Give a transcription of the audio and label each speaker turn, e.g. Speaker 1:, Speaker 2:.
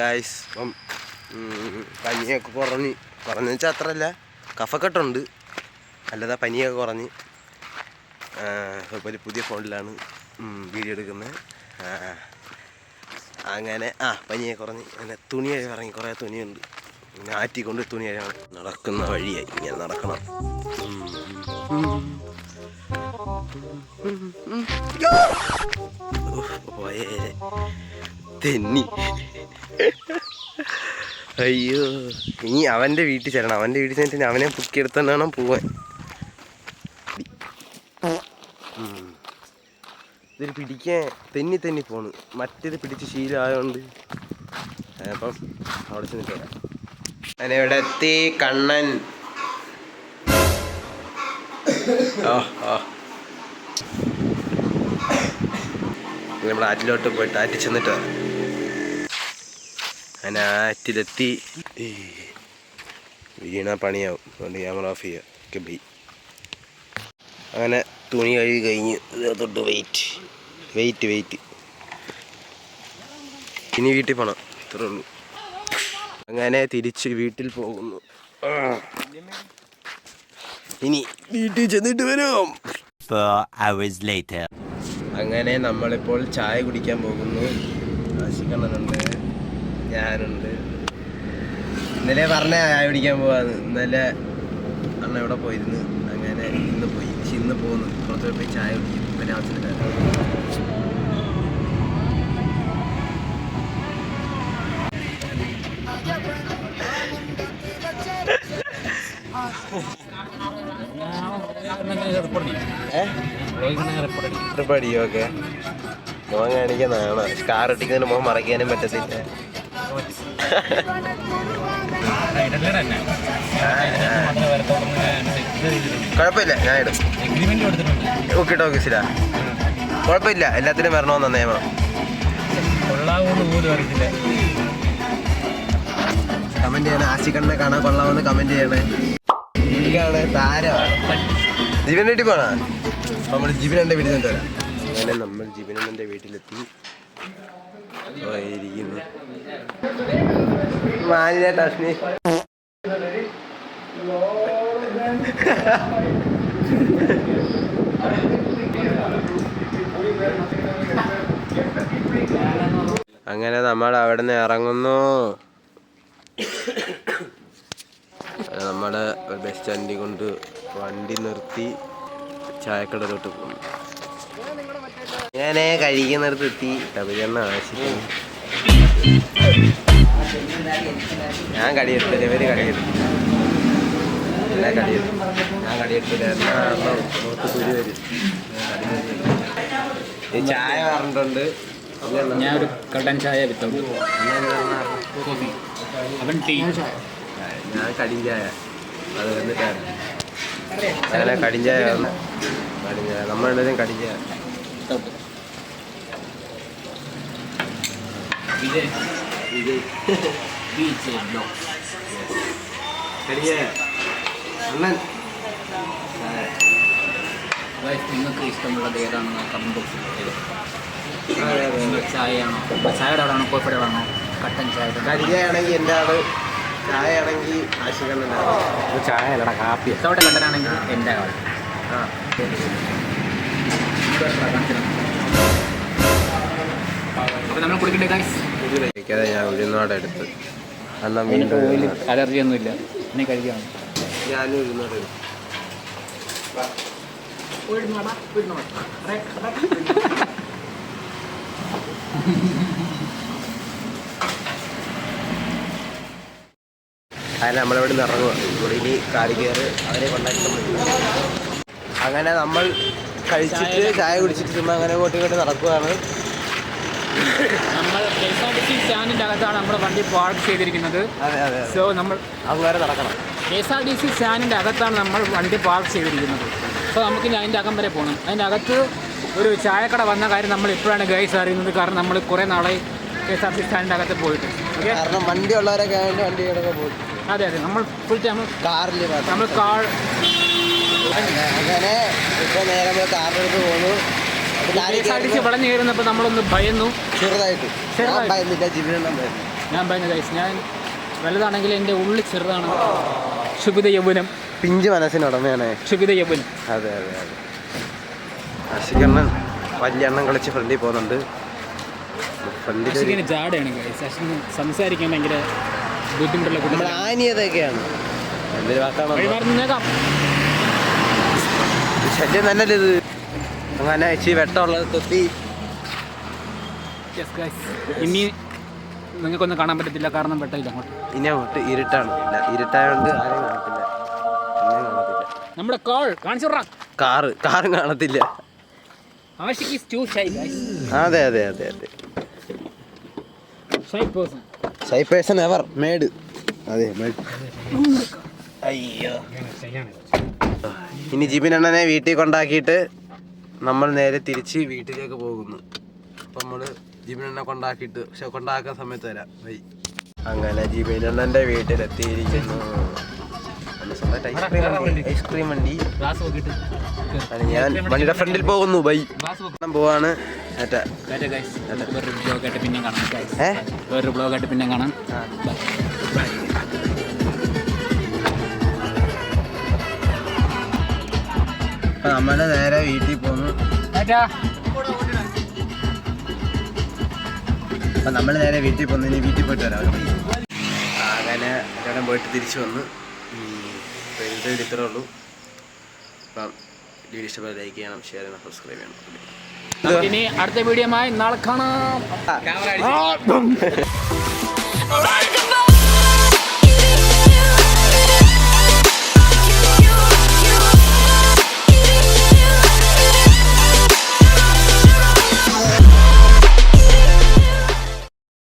Speaker 1: Guys ഇപ്പം പനിയൊക്കെ കുറഞ്ഞു വെച്ചാൽ അത്രയല്ല, കഫക്കെട്ടുണ്ട്, അല്ലാതെ പനിയൊക്കെ കുറഞ്ഞ്. ഇപ്പോൾ പുതിയ ഫോണിലാണ് വീഡിയോ എടുക്കുന്നത്. അങ്ങനെ പനിയൊക്കെ കുറഞ്ഞ് അങ്ങനെ തുണി ഇറങ്ങി, കുറേ തുണിയുണ്ട്, പിന്നെ ആറ്റിക്കൊണ്ട് തുണി കഴിയണം. നടക്കുന്ന വഴിയായി ഇങ്ങനെ നടക്കണം. പോയേ തെന്നി. അയ്യോ, ഇനി അവൻ്റെ വീട്ടിൽ ചെല്ലണം. അവൻ്റെ വീട്ടിൽ ചെന്നിട്ട് അവനെ പൊക്കിയെടുത്തോണ്ട് വേണം പോവാൻ. ഇതിൽ പിടിക്കാൻ തെന്നി പോണ്, മറ്റേത് പിടിച്ച് ശീലമായതുകൊണ്ട്. അപ്പം അവിടെ ചെന്നിട്ട് വരാം. ഞാനിവിടെ എത്തി. കണ്ണൻ നമ്മുടെ ആറ്റിലോട്ട് പോയിട്ട് ആറ്റി ചെന്നിട്ട് വരാം. അങ്ങനെ ആറ്റിലെത്തി. വീണ പണിയാവും, അതുകൊണ്ട് ക്യാമറ ഓഫ് ചെയ്യുക. ഒക്കെ ബൈ. അങ്ങനെ തുണി കഴുകി കഴിഞ്ഞ് തൊട്ട് വെയിറ്റ് ഇനി വീട്ടിൽ പോകണം, ഇത്രേ ഉള്ളൂ. അങ്ങനെ തിരിച്ച് വീട്ടിൽ പോകുന്നു. ഇനി വീട്ടിൽ ചെന്നിട്ട് വരും. അങ്ങനെ നമ്മളിപ്പോൾ ചായ കുടിക്കാൻ പോകുന്നു. ആശിക്കണ്ണനുണ്ട്, ഞാനുണ്ട്. ഇന്നലെ പറഞ്ഞ ചായ കുടിക്കാൻ പോവാന്ന്. ഇന്നലെ അണ്ണ ഇവിടെ പോയിരുന്നു. അങ്ങനെ ഇന്ന് പോയി. ഇന്ന് പോകുന്നു, പുറത്തോട്ട് പോയി ചായ കുടിക്കും. പിന്നെ ആവശ്യമില്ല. റിപ്പടി ഓക്കെ. മുഖം കാണിക്കുന്നതാണ്. സ്കാർ ഇട്ടിക്കുന്നതിന് മുഖം മറയ്ക്കാനും പറ്റത്തില്ല. കുഴപ്പമില്ല, ഞാൻ ഇടും. ഓക്കെ ഓഫീസിലാ കുഴപ്പമില്ല, എല്ലാത്തിനും വരണമെന്ന നിയമം. കമന്റ് ചെയ്യണേ, ആശിക്കണ്ണനെ കാണാൻ കൊള്ളാമെന്ന് കമന്റ് ചെയ്യണേ. എനിക്കാണ് താരമാണ്. ജിബിൻ വീട്ടിൽ പോണ നമ്മൾ ജിബിനെ വീട്ടിൽ നിന്ന് വരാം. അങ്ങനെ നമ്മൾ ജിബിനെ വീട്ടിലെത്തി ഇരിക്കുന്നു. മാനിനാട്ടശ്മി അങ്ങനെ നമ്മൾ അവിടെ നിന്ന് ഇറങ്ങുന്നു. നമ്മൾ ബസ് സ്റ്റാൻഡിൽ കൊണ്ട് വണ്ടി നിർത്തി ചായക്കടയിലോട്ട് പോകുന്നു. ഞാൻ കഴിക്കുന്നിടത്ത് എത്തി. കവിതണ്ണ ആശിക്കുന്നു. ഞാൻ കടിയെടുത്തില്ല, ഇവര് കടിയെടുത്തു. ഞാൻ കടിയെടുത്തില്ല. തുരി വരും. ഈ ചായ പറഞ്ഞിട്ടുണ്ട്.
Speaker 2: ഞാൻ ഒരു കട്ടൻ ചായ വിത്തൗട്ട്. അവൻ ടീ.
Speaker 1: ഞാൻ കടിഞ്ചായ. അത് വന്നിട്ടാണ് അങ്ങനെ കടിഞ്ചായ വന്നു. കടിഞ്ചായ നമ്മളെല്ലാവരും കടിഞ്ചായ.
Speaker 2: നിങ്ങൾക്ക് ഇഷ്ടമുള്ളത് ഏതാണെന്ന് കമന്റ് ബോക്സിൽ ചായയാണോ? ചായയുടെ ആളാണോ? കോഫിയുടെ ആളാണോ? കട്ടൻ ചായ.
Speaker 1: കടിഞ്ചായ ആണെങ്കിൽ എൻ്റെ ആള്, ചായ ആണെങ്കിൽ ആശിക്കണ്ണനാണ്.
Speaker 2: ചായ അല്ലടാ, കാപ്പി. ഇതോടെ കട്ടനാണെങ്കിൽ എൻ്റെ ആൾ. അപ്പോൾ നമ്മൾ കുടിക്കണ്ടേ ഗൈസ്?
Speaker 1: കഴിക്കാതെ ഞാൻ ഉഴുന്നോടെ എടുത്ത്. അന്നം വീണ്ടും
Speaker 2: അലർജി ഒന്നുമില്ല, എന്നെ കഴിക്കുകയാണ്.
Speaker 1: ഞാനും ഉഴുന്നോടെ എടുത്തു. അതിന് നമ്മളിവിടെ നിന്ന് ഇറങ്ങുക. ഇവിടെ ഇനി കാലി കയറ് അവരെ കൊണ്ടാക്കി. അങ്ങനെ നമ്മൾ കഴിച്ചിട്ട് ചായ കുടിച്ചിട്ട് ചുമ്മാ അങ്ങനെ ഇങ്ങോട്ട് നടക്കുകയാണ്.
Speaker 2: നമ്മൾ KSRTC സ്റ്റാൻഡിൻ്റെ അകത്താണ് നമ്മുടെ വണ്ടി പാർക്ക് ചെയ്തിരിക്കുന്നത്. സോ നമ്മൾ
Speaker 1: അങ്ങനെ നടക്കണം.
Speaker 2: KSRTC സ്റ്റാൻഡിൻ്റെ അകത്താണ് നമ്മൾ വണ്ടി പാർക്ക് ചെയ്തിരിക്കുന്നത്. സോ നമുക്കിനി അതിൻ്റെ അകം വരെ പോകണം. അതിൻ്റെ അകത്ത് ഒരു ചായക്കട വന്ന കാര്യം നമ്മൾ ഇപ്പോഴാണ് ഗൈസ് അറിയുന്നത്. കാരണം നമ്മൾ കുറേ നാളായി KSRTC സ്റ്റാൻഡിൻ്റെ അകത്ത് പോയിട്ട്.
Speaker 1: കാരണം വണ്ടി ഉള്ളവരൊക്കെ വണ്ടികളൊക്കെ പോയി.
Speaker 2: അതെ, നമ്മൾ ഫുൾ ടൈം
Speaker 1: കാറിൽ
Speaker 2: നമ്മൾ കാർ.
Speaker 1: അങ്ങനെ ഇപ്പോൾ നേരെ നമ്മൾ കാറിലെടുത്ത് പോകുന്നു.
Speaker 2: KSRTC വളഞ്ഞു കയറുന്നപ്പോൾ നമ്മളൊന്ന് ഭയന്നു ചെറുതായിട്ട്.
Speaker 1: ഭയന്നില്ല, ജിബിനെണ്ണം ഭയന്നു.
Speaker 2: ഞാൻ പറഞ്ഞു ഗൈസ്, ഞാൻ വലുതാണെങ്കിൽ എൻ്റെ ഉള്ളിൽ ചെറുതാണ്. ക്ഷുഭിത യൗവനം,
Speaker 1: പിഞ്ച് മനസ്സിനുടമയാണ്.
Speaker 2: ക്ഷുഭിത യൗവനം.
Speaker 1: അതെ അതെ അതെ. ആഷിക്കണ്ണൻ വലിയ എണ്ണം കളിച്ച് ഫ്രണ്ടിൽ പോകുന്നുണ്ട്.
Speaker 2: അശ്വിന് ജാടയാണ് ഗൈസ്. അശ്വിന് സംസാരിക്കാൻ ഭയങ്കര ബുദ്ധിമുട്ടുള്ള
Speaker 1: നമ്മുടെ ആനിയതൊക്കെയാണ്. എന്തൊരു വാക്കാണോ ശല്യം തന്നെയല്ലേ ഇത്. അങ്ങനെ ഇച്ചിരി വെട്ടമുള്ളത് തൊത്തി.
Speaker 2: ഇനി നിങ്ങൾക്കൊന്നും കാണാൻ പറ്റത്തില്ല, കാരണം വെട്ടമില്ല അങ്ങോട്ട്.
Speaker 1: ഇനി അങ്ങോട്ട് ഇരുട്ടാണ്. ഇരുട്ടായതുകൊണ്ട് ആരെയും കാണത്തില്ല, ഒന്നും കാണത്തില്ല.
Speaker 2: നമ്മുടെ കാർ കാണിച്ചു
Speaker 1: കാറും കാണത്തില്ല. അതെ അതെ അതെ അതെ. Shy person ever made. അതെ അയ്യോ. ഇനി ജിബിനണ്ണനെ വീട്ടിൽ കൊണ്ടാക്കിയിട്ട് നമ്മൾ നേരെ തിരിച്ച് വീട്ടിലേക്ക് പോകുന്നു. അപ്പം നമ്മൾ ജിബിനണ്ണനെ കൊണ്ടാക്കിയിട്ട് കൊണ്ടാക്കുന്ന സമയത്ത് വരാം. അങ്ങനെ ജിബിനണ്ണൻ്റെ വീട്ടിലെത്തിയിരിക്കുന്നു. ഐസ്ക്രീം വണ്ടി. ഞാൻ വണ്ടിയുടെ ഫ്രണ്ടിൽ പോകുന്നു. ബൈ പോവാണ്.
Speaker 2: വേറൊരു ബ്ലോഗായിട്ട് പിന്നെ കാണാം.
Speaker 1: നമ്മള് നേരെ വീട്ടിൽ പോന്നു. അപ്പം നമ്മൾ നേരെ വീട്ടിൽ പോന്നു. ഇനി വീട്ടിൽ പോയിട്ട് വരാം. അങ്ങനെ ഇവിടെ പോയിട്ട് തിരിച്ചു വന്ന് ഇത്രേ ഉള്ളൂ. അപ്പം വീഡിയോ ഇഷ്ടപ്പെട്ട ലൈക്ക് ചെയ്യണം, ഷെയർ ചെയ്യണം, സബ്സ്ക്രൈബ് ചെയ്യണം.
Speaker 2: ഇനി അടുത്ത വീഡിയോമായി നാളെ കാണാം.